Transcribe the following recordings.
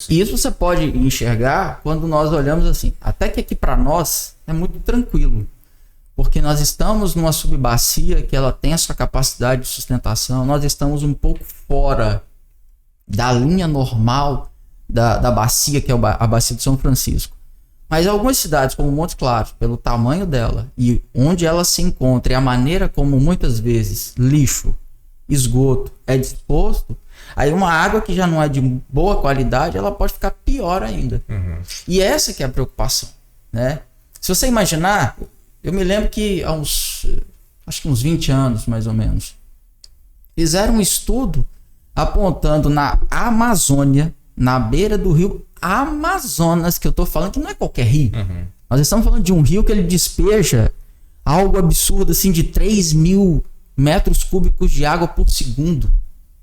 E isso você pode enxergar quando nós olhamos assim, até que aqui para nós é muito tranquilo, porque nós estamos numa subbacia que ela tem a sua capacidade de sustentação, nós estamos um pouco fora da linha normal da bacia, que é a bacia de São Francisco. Mas algumas cidades, como Montes Claros, pelo tamanho dela e onde ela se encontra e a maneira como muitas vezes lixo, esgoto é disposto, aí uma água que já não é de boa qualidade, ela pode ficar pior ainda. E essa que é a preocupação, né? Se você imaginar, eu me lembro que há acho que uns 20 anos mais ou menos, fizeram um estudo apontando na Amazônia, na beira do rio Amazonas, que eu tô falando que não é qualquer rio. Nós estamos falando de um rio que ele despeja algo absurdo assim de 3.000 metros cúbicos de água por segundo.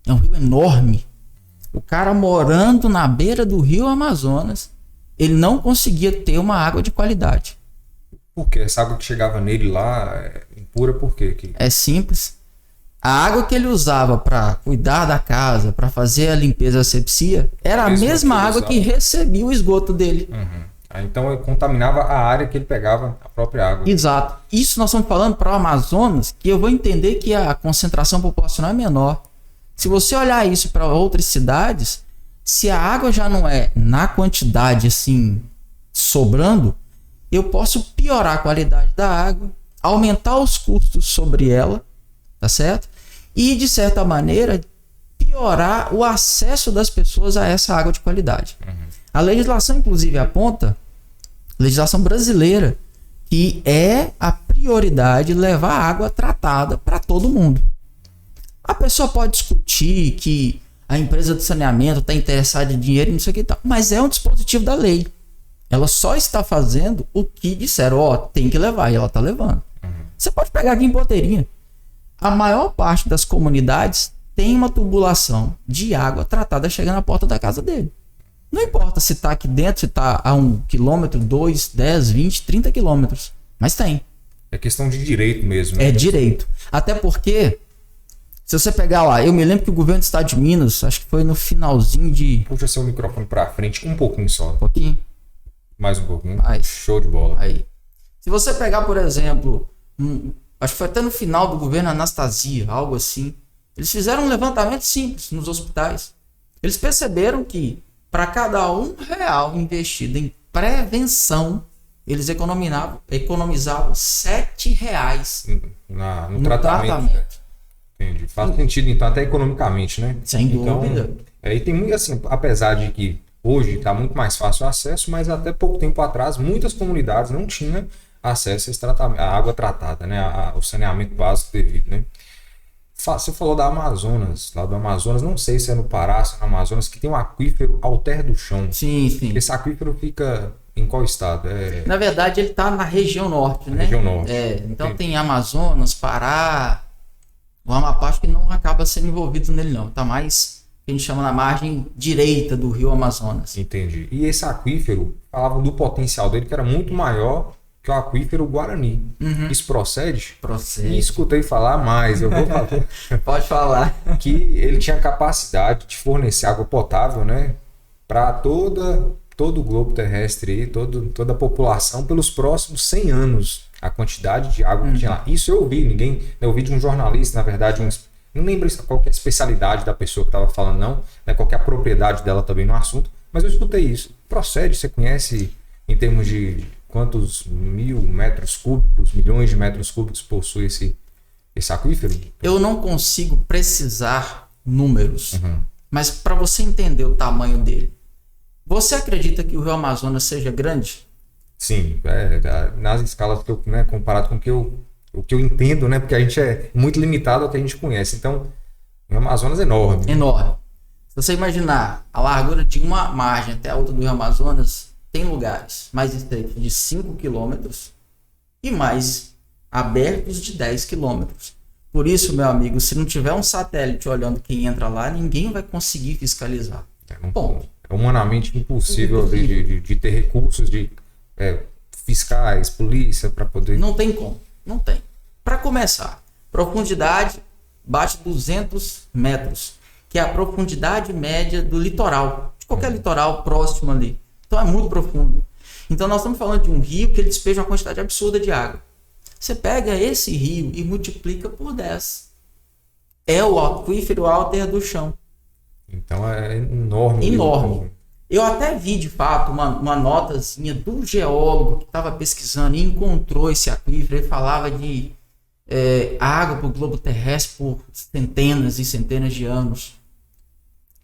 É um rio enorme. O cara morando na beira do rio Amazonas, ele não conseguia ter uma água de qualidade. Por quê? Essa água que chegava nele lá é impura por quê? É simples. A água que ele usava para cuidar da casa, para fazer a limpeza e a asepsia, era a mesma água que recebia o esgoto dele. Então ele contaminava a área que ele pegava, a própria água. Exato. Isso nós estamos falando para o Amazonas, que eu vou entender que a concentração populacional é menor. Se você olhar isso para outras cidades, se a água já não é na quantidade assim sobrando, eu posso piorar a qualidade da água, aumentar os custos sobre ela, tá certo? E de certa maneira piorar o acesso das pessoas a essa água de qualidade. A legislação inclusive aponta, legislação brasileira, que é a prioridade levar água tratada para todo mundo. A pessoa pode discutir que a empresa de saneamento está interessada em dinheiro, não sei o que tal, mas é um dispositivo da lei. Ela só está fazendo o que disseram, tem que levar, e ela está levando. Você pode pegar aqui em Porteirinha. A maior parte das comunidades tem uma tubulação de água tratada chegando à porta da casa dele. Não importa se está aqui dentro, se está a 1 quilômetro, 2, 10, 20, 30 quilômetros, mas tem. É questão de direito mesmo. Né? É direito. Até porque, se você pegar lá, eu me lembro que o governo do estado de Minas, acho que foi no finalzinho de... Puxa seu microfone para frente um pouquinho só. Um pouquinho? Mais um pouquinho. Mais. Show de bola. Aí. Se você pegar, por exemplo, acho que foi até no final do governo Anastasia, algo assim, eles fizeram um levantamento simples nos hospitais. Eles perceberam que para cada R$1 investido em prevenção, eles economizavam R$7 no tratamento. Entendi. Faz sentido, então, até economicamente, né? Sem dúvida. E tem muito assim, apesar de que hoje está muito mais fácil o acesso, mas até pouco tempo atrás, muitas comunidades não tinham acesso a esse tratamento, a água tratada, né? O saneamento básico devido, né? Você falou da Amazonas, lá do Amazonas, não sei se é no Pará, se é no Amazonas, que tem um aquífero Alter do Chão. Sim. Esse aquífero fica em qual estado? Na verdade, ele está na região norte, né? Região norte. Então tem Amazonas, Pará, o Amapá que não acaba sendo envolvido nele não, está mais, que a gente chama na margem direita do rio Amazonas. Entendi. E esse aquífero, falavam do potencial dele, que era muito maior que o aquífero Guarani. Isso procede? Procede. E escutei falar mais, eu vou falar. Pode falar. Que ele tinha capacidade de fornecer água potável, né, para todo o globo terrestre, toda a população pelos próximos 100 anos, a quantidade de água que tinha lá. Isso eu ouvi, eu ouvi de um jornalista, na verdade, não lembro qual que é a especialidade da pessoa que estava falando, não, né, qual que é a propriedade dela também no assunto, mas eu escutei isso. Procede, você conhece em termos de quantos milhões de metros cúbicos possui esse aquífero? Eu não consigo precisar números, mas para você entender o tamanho dele, você acredita que o rio Amazonas seja grande? Sim, nas escalas que eu, né, comparado com o que eu entendo, né, porque a gente é muito limitado ao que a gente conhece. Então, o Amazonas é enorme. Enorme. Se você imaginar a largura de uma margem até a outra do rio Amazonas, tem lugares mais estreitos de 5 quilômetros e mais abertos de 10 quilômetros. Por isso, meu amigo, se não tiver um satélite olhando quem entra lá, ninguém vai conseguir fiscalizar. Ponto. É humanamente impossível de ter recursos de fiscais, polícia, para poder... Não tem como, não tem. Para começar, profundidade bate 200 metros, que é a profundidade média do litoral. de qualquer litoral próximo ali. Então é muito profundo. Então nós estamos falando de um rio que ele despeja uma quantidade absurda de água. Você pega esse rio e multiplica por 10. É o aquífero alter do chão. Então é enorme. Enorme. Eu até vi, de fato, uma notazinha do geólogo que estava pesquisando e encontrou esse aquífero. Ele falava de água para o globo terrestre por centenas e centenas de anos.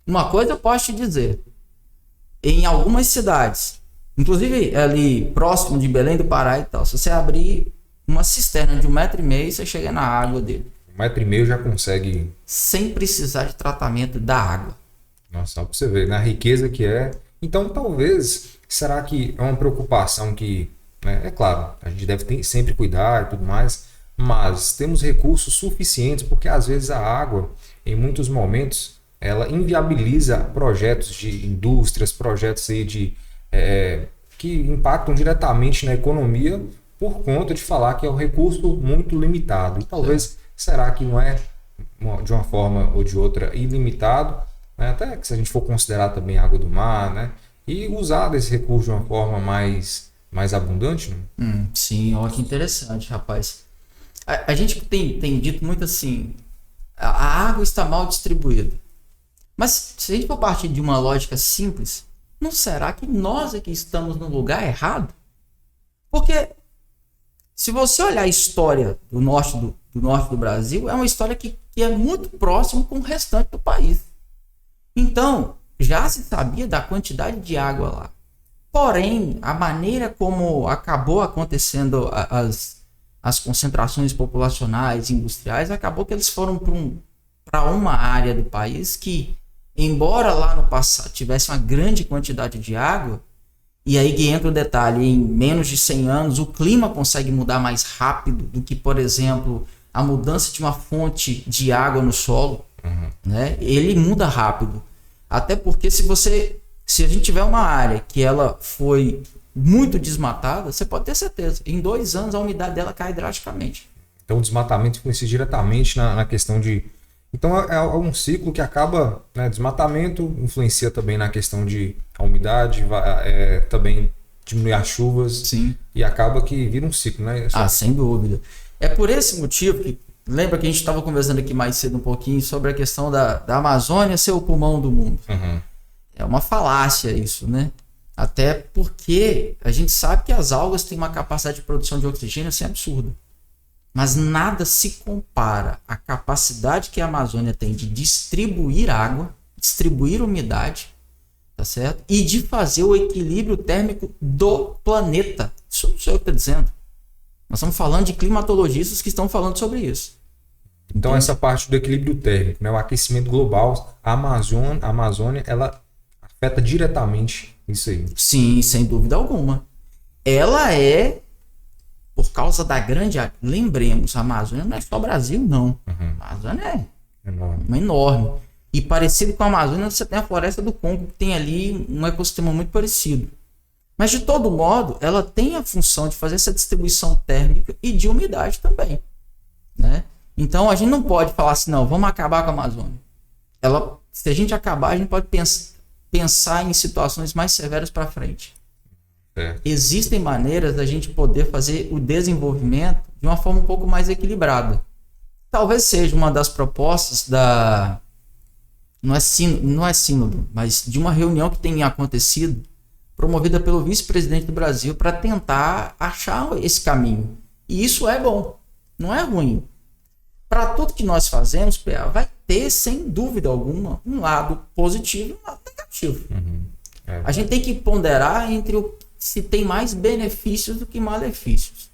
Uma coisa eu posso te dizer. Em algumas cidades, inclusive ali próximo de Belém do Pará e tal, se você abrir uma cisterna de 1,5 m, você chega na água dele. 1,5 m já consegue... Sem precisar de tratamento da água. Nossa, só para você ver, na riqueza que é. Então, talvez, será que é uma preocupação que, né, é claro, a gente deve sempre cuidar e tudo mais, mas temos recursos suficientes, porque às vezes a água, em muitos momentos, ela inviabiliza projetos de indústrias, projetos aí que impactam diretamente na economia por conta de falar que é um recurso muito limitado. E talvez, será que não é de uma forma ou de outra ilimitado, né? Até que se a gente for considerar também a água do mar, né? E usar desse recurso de uma forma mais abundante, né? Sim, olha que interessante, rapaz. A gente tem dito muito assim, a água está mal distribuída. Mas se a gente for partir de uma lógica simples, não será que nós aqui estamos no lugar errado? Porque se você olhar a história do norte do Brasil, é uma história que é muito próxima com o restante do país. Então, já se sabia da quantidade de água lá. Porém, a maneira como acabou acontecendo as concentrações populacionais e industriais, acabou que eles foram para uma área do país que, embora lá no passado tivesse uma grande quantidade de água, e aí que entra o detalhe, em menos de 100 anos o clima consegue mudar mais rápido do que, por exemplo, a mudança de uma fonte de água no solo. Né? Ele muda rápido. Até porque se a gente tiver uma área que ela foi muito desmatada, você pode ter certeza, em 2 anos a umidade dela cai drasticamente. Então o desmatamento influencia diretamente na questão de... Então é um ciclo que acaba, né, desmatamento influencia também na questão de a umidade, também diminui as chuvas. Sim. E acaba que vira um ciclo, né? Sem dúvida. É por esse motivo que, lembra que a gente estava conversando aqui mais cedo um pouquinho sobre a questão da Amazônia ser o pulmão do mundo. É uma falácia isso, né? Até porque a gente sabe que as algas têm uma capacidade de produção de oxigênio assim absurda. Mas nada se compara à capacidade que a Amazônia tem de distribuir água, distribuir umidade, tá certo? E de fazer o equilíbrio térmico do planeta. Isso não sei o que eu estou dizendo. Nós estamos falando de climatologistas que estão falando sobre isso. Então essa parte do equilíbrio térmico, né, o aquecimento global, a Amazônia, ela afeta diretamente isso aí. Sim, sem dúvida alguma. Ela é, por causa da grande... Lembremos, a Amazônia não é só Brasil, não. A Amazônia é enorme. E parecido com a Amazônia, você tem a floresta do Congo, que tem ali um ecossistema muito parecido. Mas, de todo modo, ela tem a função de fazer essa distribuição térmica e de umidade também. Né? Então, a gente não pode falar assim, não, vamos acabar com a Amazônia. Se a gente acabar, a gente pode pensar em situações mais severas para frente. Existem maneiras da gente poder fazer o desenvolvimento de uma forma um pouco mais equilibrada. Talvez seja uma das propostas não é sínodo, mas de uma reunião que tem acontecido, promovida pelo vice-presidente do Brasil, para tentar achar esse caminho. E isso é bom, não é ruim. Para tudo que nós fazemos, PA, vai ter, sem dúvida alguma, um lado positivo e um lado negativo. A gente tem que ponderar entre se tem mais benefícios do que malefícios.